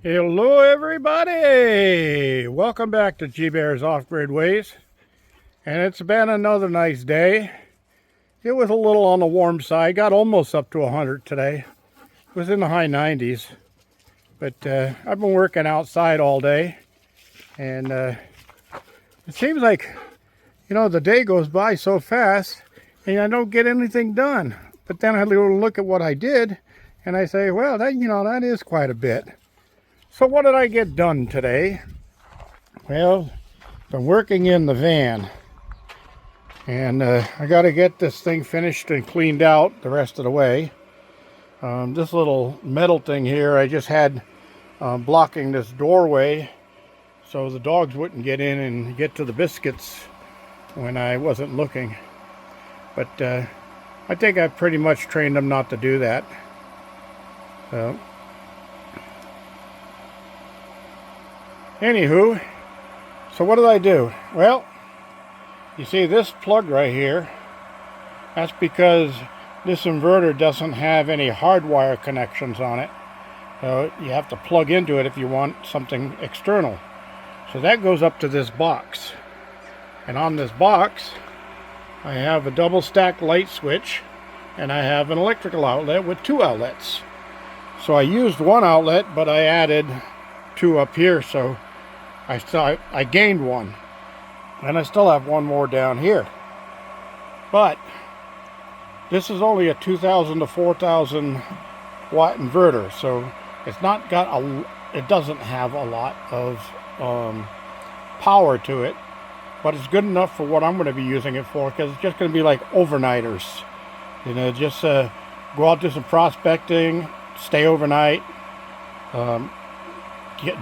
Hello everybody! Welcome back to G-Bear's Off-Grid Ways. And it's been another nice day. It was a little on the warm side. Got almost up to 100 today. It was in the high 90s. But I've been working outside all day. And it seems like, the day goes by so fast and I don't get anything done. But then I look at what I did and I say, well, that is quite a bit. So what did I get done today? Well, been working in the van, and I got to get this thing finished and cleaned out the rest of the way. This little metal thing here I just had blocking this doorway so the dogs wouldn't get in and get to the biscuits when I wasn't looking. But I think I pretty much trained them not to do that. So anywho, so what did I do? Well, you see this plug right here, that's because this inverter doesn't have any hardwire connections on it. So you have to plug into it if you want something external. So that goes up to this box. And on this box, I have a double stack light switch and I have an electrical outlet with 2 outlets. So I used 1 outlet, but I added 2 up here, so I gained 1, and I still have 1 more down here. But this is only a 2,000 to 4,000 watt inverter, so it's not got it doesn't have a lot of power to it, but it's good enough for what I'm going to be using it for, because it's just going to be like overnighters. Just go out, do some prospecting, stay overnight.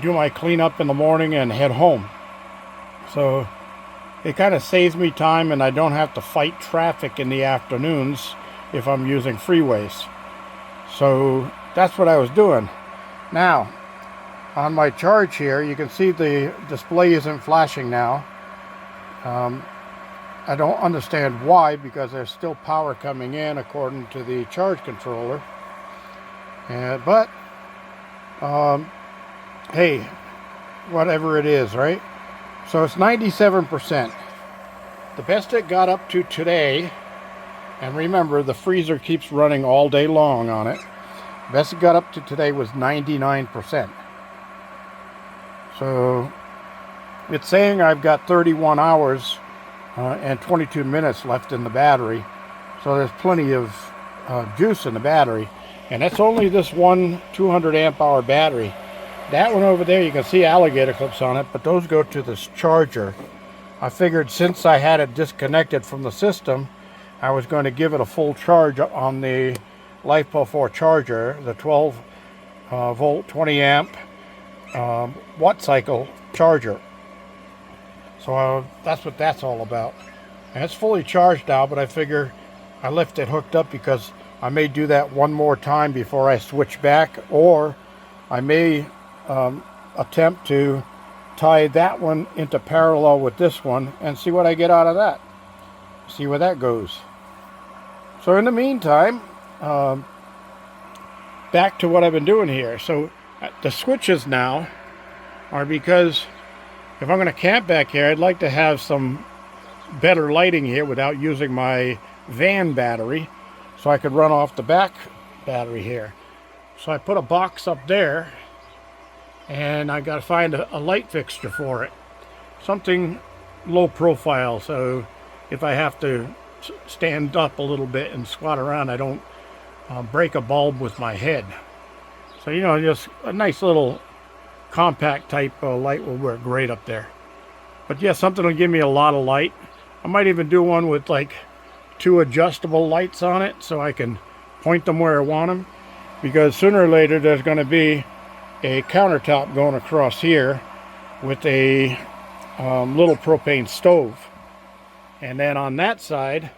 Do my cleanup in the morning and head home. So it kind of saves me time, and I don't have to fight traffic in the afternoons if I'm using freeways. So that's what I was doing. Now, on my charge here, you can see the display isn't flashing now. I don't understand why, because there's still power coming in according to the charge controller. But hey, whatever it is, right? So it's 97%. The best it got up to today, and remember the freezer keeps running all day long on it, the best it got up to today was 99%. So it's saying I've got 31 hours and 22 minutes left in the battery. So there's plenty of juice in the battery. And that's only this one 200 amp hour battery. That one over there, you can see alligator clips on it, but those go to this charger. I figured since I had it disconnected from the system, I was going to give it a full charge on the LiFePO4 charger, the 12 volt, 20 amp watt cycle charger. So that's what that's all about. And it's fully charged now, but I figure I left it hooked up because I may do that one more time before I switch back, or I may attempt to tie that one into parallel with this one and see what I get out of that. See where that goes. So in the meantime, back to what I've been doing here. So the switches now are because if I'm going to camp back here, I'd like to have some better lighting here without using my van battery, so I could run off the back battery here. So I put a box up there, and I got to find a light fixture for it. Something low profile, so if I have to stand up a little bit and squat around, I don't break a bulb with my head. So, just a nice little compact type light will work great up there. But yeah, something will give me a lot of light. I might even do one with like 2 adjustable lights on it, so I can point them where I want them. Because sooner or later there's going to be a countertop going across here with a little propane stove, and then on that side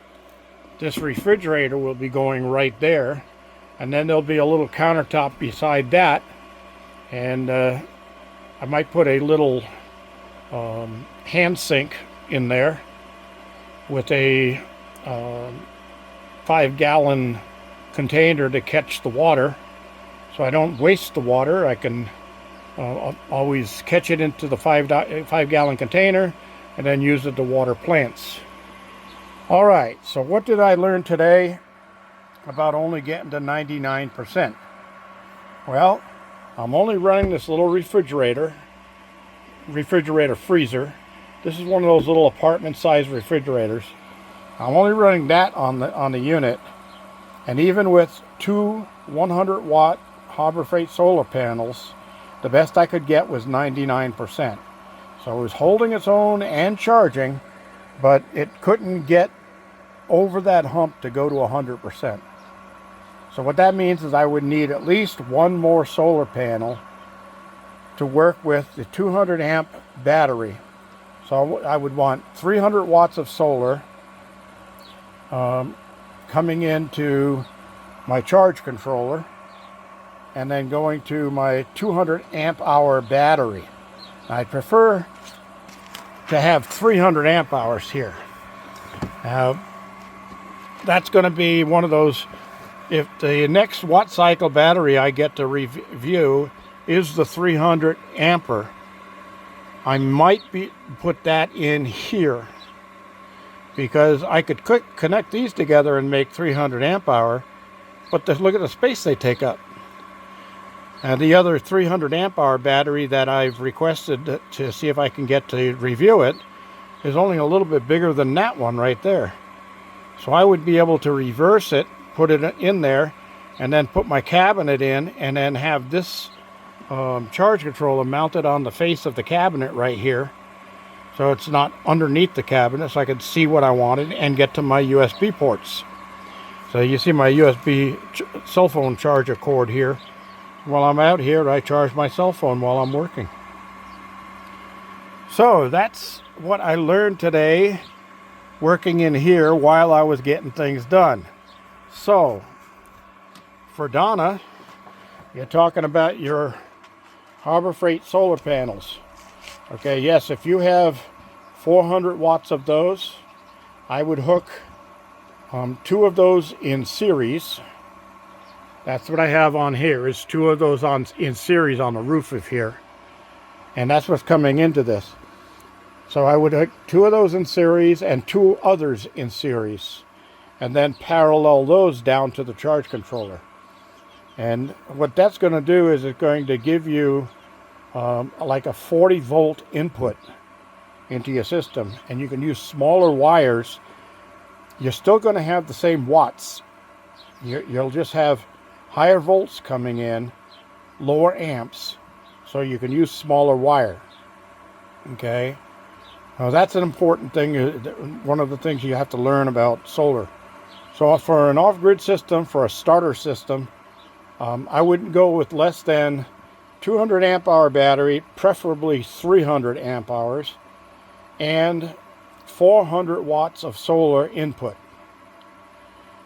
this refrigerator will be going right there, and then there'll be a little countertop beside that, and I might put a little hand sink in there with a 5-gallon container to catch the water, so I don't waste the water. I can I'll always catch it into the 5-gallon container and then use it to water plants. All right, so what did I learn today about only getting to 99%? Well, I'm only running this little refrigerator freezer. This is one of those little apartment-sized refrigerators. I'm only running that on the unit, and even with two 100-watt Harbor Freight solar panels, the best I could get was 99%. So it was holding its own and charging, but it couldn't get over that hump to go to 100%. So what that means is I would need at least one more solar panel to work with the 200 amp battery. So I would want 300 watts of solar coming into my charge controller and then going to my 200 amp hour battery. I prefer to have 300 amp hours here. Now, that's going to be one of those, if the next watt cycle battery I get to review is the 300 ampere, I might put that in here, because I could connect these together and make 300 amp hour, but look at the space they take up. And the other 300 amp hour battery that I've requested to see if I can get to review it is only a little bit bigger than that one right there. So I would be able to reverse it, put it in there, and then put my cabinet in, and then have this charge controller mounted on the face of the cabinet right here. So it's not underneath the cabinet, so I could see what I wanted and get to my USB ports. So you see my USB cell phone charger cord here. While I'm out here, I charge my cell phone while I'm working. So that's what I learned today working in here while I was getting things done. So for Donna, you're talking about your Harbor Freight solar panels. Okay, yes, if you have 400 watts of those, I would hook 2 of those in series. That's what I have on here, is 2 of those in series on the roof of here. And that's what's coming into this. So I would hook 2 of those in series and 2 others in series, and then parallel those down to the charge controller. And what that's going to do is it's going to give you like a 40 volt input into your system, and you can use smaller wires. You're still going to have the same watts. You'll just have higher volts coming in, lower amps, so you can use smaller wire. Okay, now that's an important thing, one of the things you have to learn about solar. So for an off-grid system, for a starter system, I wouldn't go with less than 200 amp hour battery, preferably 300 amp hours, and 400 watts of solar input.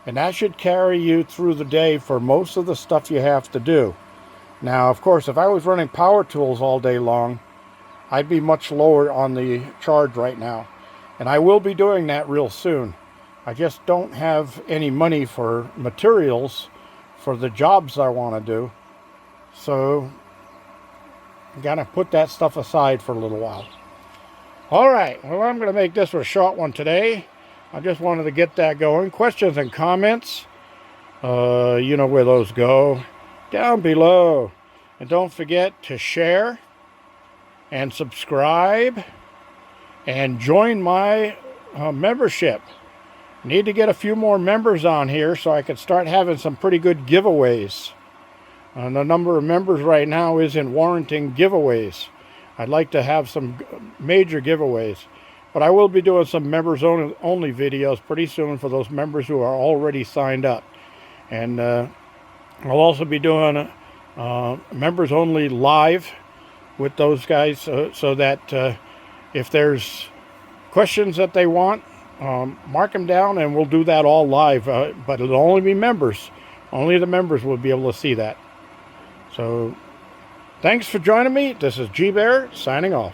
And that should carry you through the day for most of the stuff you have to do. Now, of course, if I was running power tools all day long, I'd be much lower on the charge right now. And I will be doing that real soon. I just don't have any money for materials for the jobs I want to do. So I'm gonna put that stuff aside for a little while. All right, well, I'm gonna make this a short one today. I just wanted to get that going. Questions and comments, you know where those go, down below. And don't forget to share and subscribe and join my membership. Need to get a few more members on here so I can start having some pretty good giveaways. And the number of members right now isn't warranting giveaways. I'd like to have some major giveaways. But I will be doing some members only videos pretty soon for those members who are already signed up. And I'll also be doing members only live with those guys, so that if there's questions that they want, mark them down and we'll do that all live. But it'll only be members. Only the members will be able to see that. So thanks for joining me. This is G Bear signing off.